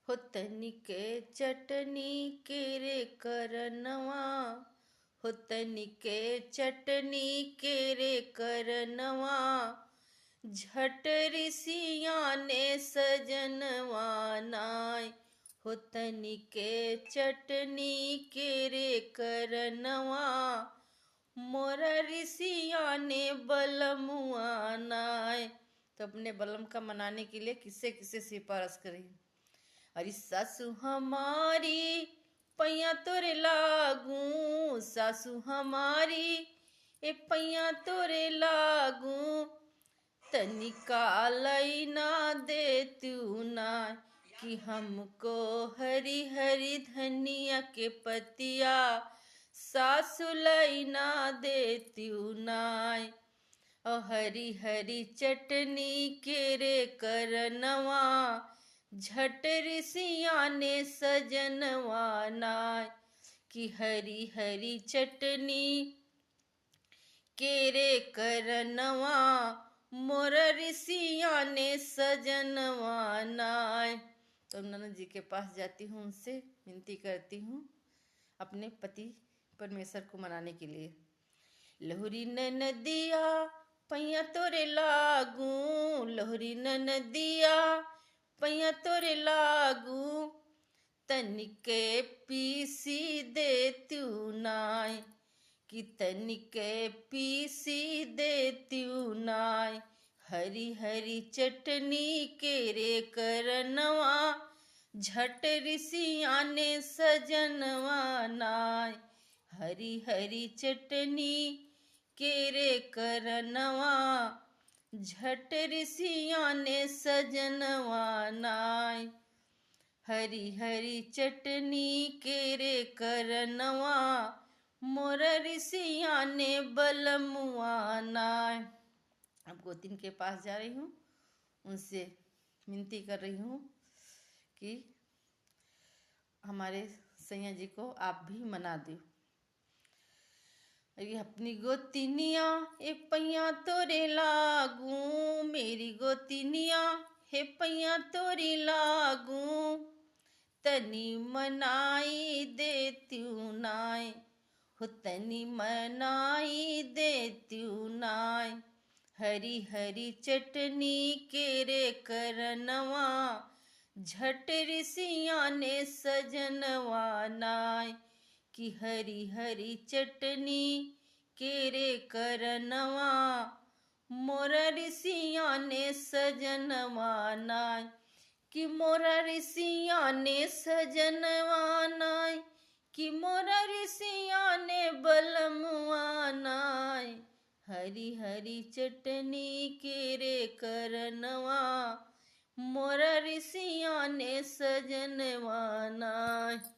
हो तनिके चटनी के रे करनवा, हो तनिके चटनी के रे करनवा, झट ऋषिया ने सजनवा नाय। हो तनिके चटनी के रे करनवा, मोर ऋषिया ने बलमुआ नाय। तो अपने बलम का मनाने के लिए किससे किससे सिफारिश करी। अरे सासू हमारी पैया तोरे लागू, सासू हमारी ए पैया तोरे लागू, तनिका लैना दे तू ना, कि हमको हरी हरी धनिया के पतिया सासू लैना दे तू नाय। हरी हरी चटनी के रे करनवा, झट ऋषिया ने सजनवा नाय। कि हरी हरी चटनी के रे करनवा, मोर ऋषिया ने सजनवा नाय। तो ननद जी के पास जाती हूँ, उनसे विनती करती हूँ अपने पति परमेश्वर को मनाने के लिए। लोहरी ननदिया पैया तोरे लागू, लोहरी ननदिया पैया तोरे लागू, तनिके पीसी दे तू नाय। कि तनिके पीसी दे तू नाय। हरी हरी चटनी के रे करनवा, झट ऋषिया ने सजनवा नाय। हरी हरी चटनी के रे करनवा, झट ऋषिया ने सजनवा नाय। हरी हरी चटनी के रे करनवा, मोर ऋषिया ने बलमुआ नाय। अब गोतिन के पास जा रही हूँ, उनसे विनती कर रही हूँ कि हमारे सैया जी को आप भी मना दो। अरे अपनी गोतिनिया ए पैया तोरे लागू, मेरी गोतिनिया हे पैया तोरी लागू, तनी मनाई दे तू नाय। हो तनी मनाई दे तू नाय। हरी हरी चटनी के रे करनवा, झट ऋषिया ने सजनवा नाय। कि हरी हरी चटनी के रे करनवा, मोर ऋषिया ने सजनवा नाय। कि मोर ऋषिया ने सजनवा नाय, कि मोर ऋषिया ने बलमुआ नाय। हरी हरी चटनी के रे करनवा, मोर ऋषिया ने सजनवा नाय।